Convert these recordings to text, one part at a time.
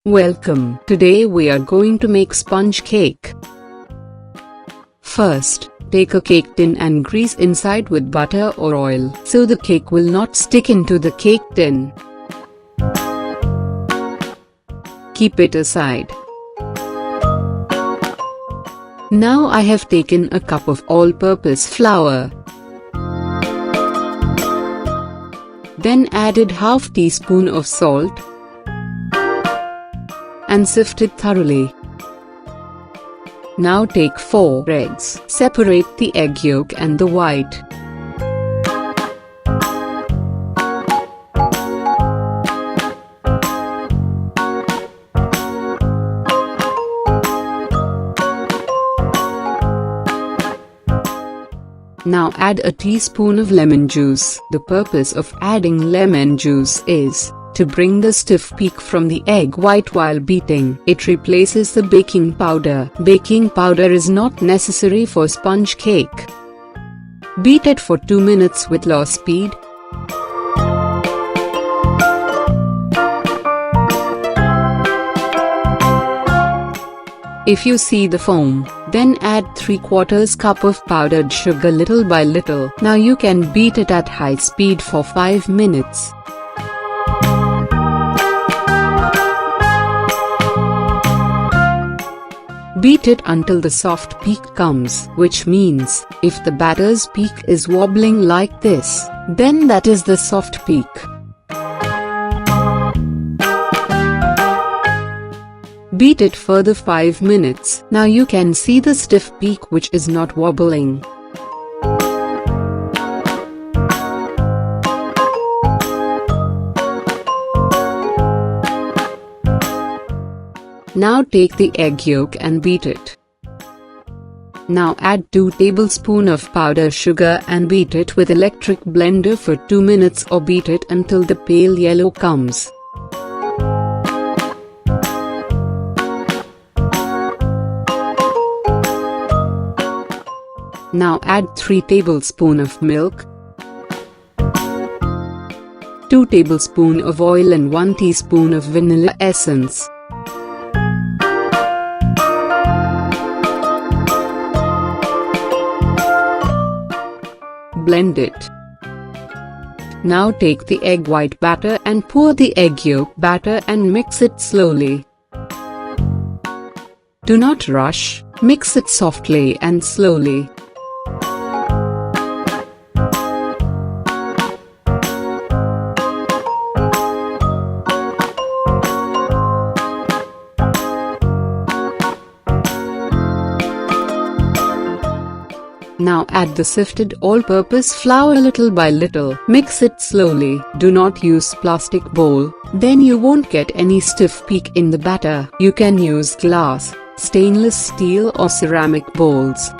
Welcome. Today we are going to make sponge cake. First, take a cake tin and grease inside with butter or oil so the cake will not stick into the cake tin. Keep it aside. Now I have taken a cup of all-purpose flour. Then added half teaspoon of salt and sifted thoroughly. Now take 4 eggs. Separate the egg yolk and the white. Now add a teaspoon of lemon juice. The purpose of adding lemon juice is to bring the stiff peak from the egg white while beating. It replaces the baking powder. Baking powder is not necessary for sponge cake. Beat it for 2 minutes with low speed. If you see the foam, then add 3/4 cup of powdered sugar little by little. Now you can beat it at high speed for 5 minutes. Beat it until the soft peak comes, which means, if the batter's peak is wobbling like this, then that is the soft peak. Beat it further 5 minutes. Now you can see the stiff peak which is not wobbling. Now take the egg yolk and beat it. Now add 2 tablespoons of powdered sugar and beat it with electric blender for 2 minutes or beat it until the pale yellow comes. Now add 3 tablespoons of milk, 2 tablespoons of oil and 1 teaspoon of vanilla essence. Blend it. Now take the egg white batter and pour the egg yolk batter and mix it slowly. Do not rush, mix it softly and slowly. Now add the sifted all-purpose flour little by little. Mix it slowly. Do not use plastic bowl, then you won't get any stiff peak in the batter. You can use glass, stainless steel or ceramic bowls.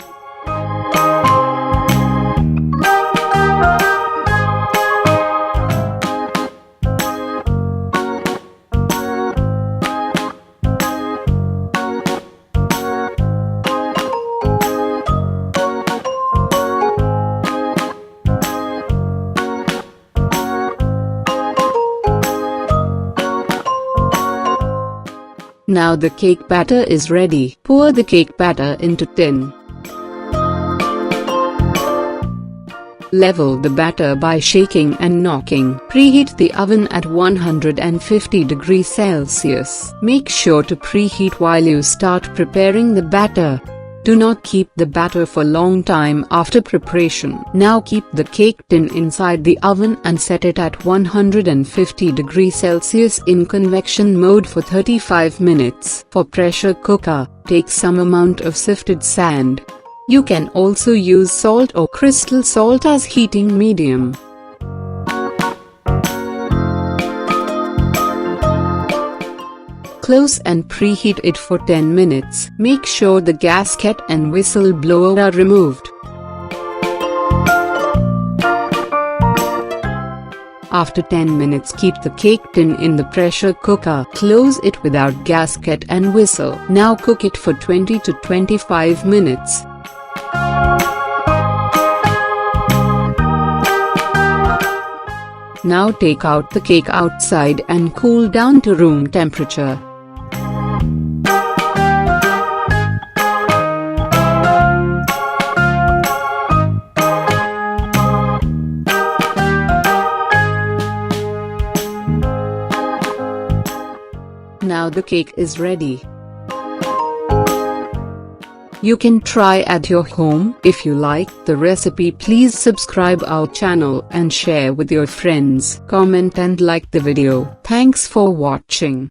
Now the cake batter is ready. Pour the cake batter into tin. Level the batter by shaking and knocking. Preheat the oven at 150 degrees Celsius. Make sure to preheat while you start preparing the batter. Do not keep the batter for long time after preparation. Now keep the cake tin inside the oven and set it at 150 degrees Celsius in convection mode for 35 minutes. For pressure cooker, take some amount of sifted sand. You can also use salt or crystal salt as heating medium. Close and preheat it for 10 minutes. Make sure the gasket and whistle blower are removed. After 10 minutes, keep the cake tin in the pressure cooker. Close it without gasket and whistle. Now cook it for 20 to 25 minutes. Now take out the cake outside and cool down to room temperature. Now the cake is ready. You can try at your home. If you like the recipe, please subscribe our channel and share with your friends. Comment and like the video. Thanks for watching.